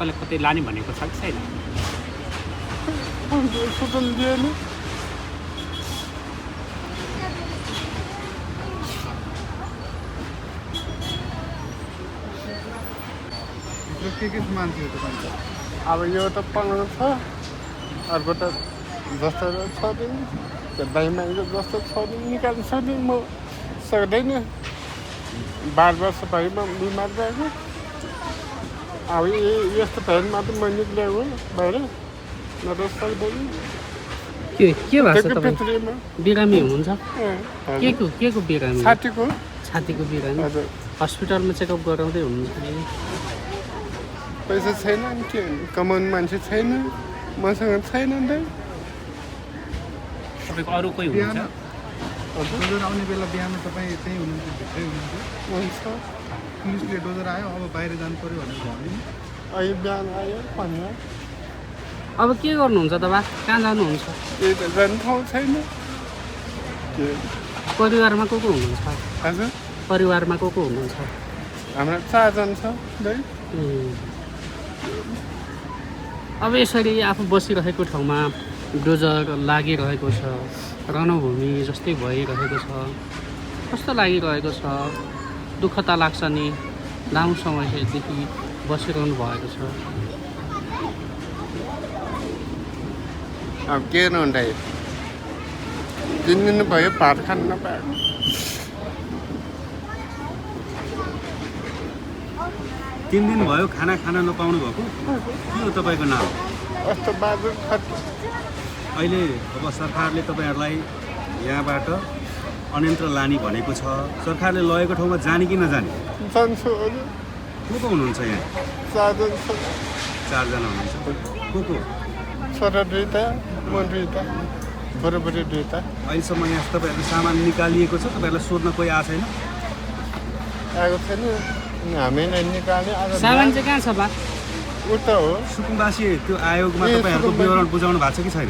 तपाईँलाई कतै लाने भनेको छ कि छैन? सुतल दिएन के मान्छे तपाईँ अब यो त पाउनु छ अर्को त जस्तो छ दिन त्यो दाइमाईको जस्तो छ दिन निकाल्नु सक्ने म सक्दैन 12 वर्ष भयो म बिमार भएको अब यस्तो भएर मात्रै म निक्लेको भएर न त सक्दैन के भएको छ तपाईँ? भित्रीमा बिरामी हुनुहुन्छ? हजुर के को बिरामी? छातीको छातीको बिरामी? हजुर हस्पिटलमा चेकअप गराउँदै हुनुहुन्छ कि? पैसा छैन अनि के कमाउने मान्छे छैन मसँग छैन नि त तपाईँको अरू कोही हुनुहुन्छ? डोजर आउने बेला बिहान तपाईँ त्यहीँ हुनुहुन्थ्यो भित्रै हुनुहुन्थ्यो हुन्छ पुलिसले डोजर आयो अब बाहिर जानु पर्यो भनेर भन्यो अहिले बिहान आयो भन्यो अब के गर्नुहुन्छ तपाईँ? कहाँ जानुहुन्छ? त्यही त जाने ठाउँ छैन के परिवारमा को हुनुहुन्छ? हजुर परिवारमा को हुनुहुन्छ? हाम्रो 4 जना छ दाइ अब यसरी आफू बसिरहेको ठाउँमा डोजर लागिरहेको छ, रणभूमि जस्तै भइरहेको छ, कस्तो लागिरहेको छ? दुःख त लाग्छ नि, लामो समयदेखि बसिरहनु भएको छ। अब के गर्नु दाइ 3 दिन भयो भात खान नपाएको 3 दिन भयो खाना खान नपाउनु भएको? के हो तपाईँको नाम? कस्तो बाजु खट अहिले अब सरकारले तपाईँहरूलाई यहाँबाट अन्यन्त्र लाने भनेको छ। सरकारले लगेको ठाउँमा जाने कि नजाने? जान्छु हजुर को हुनुहुन्छ यहाँ? 4 जना छ 4 जना हुनुहुन्छ। को? छोरा 2टा म 2टा बुढाबुढी 2टा अहिलेसम्म यहाँ तपाईँहरूको सामान निकालिएको छ? तपाईँहरूलाई सोध्न कोही आएको छैन? आएको छैन हामी नै निकाल्ने सामान चाहिँ कहाँ छ बा? उता हो सुकुम्बासी त्यो आयोगमा ए, तपाईँहरूको सुकुम्बासी। विवरण बुझाउनु भएको छ कि छैन?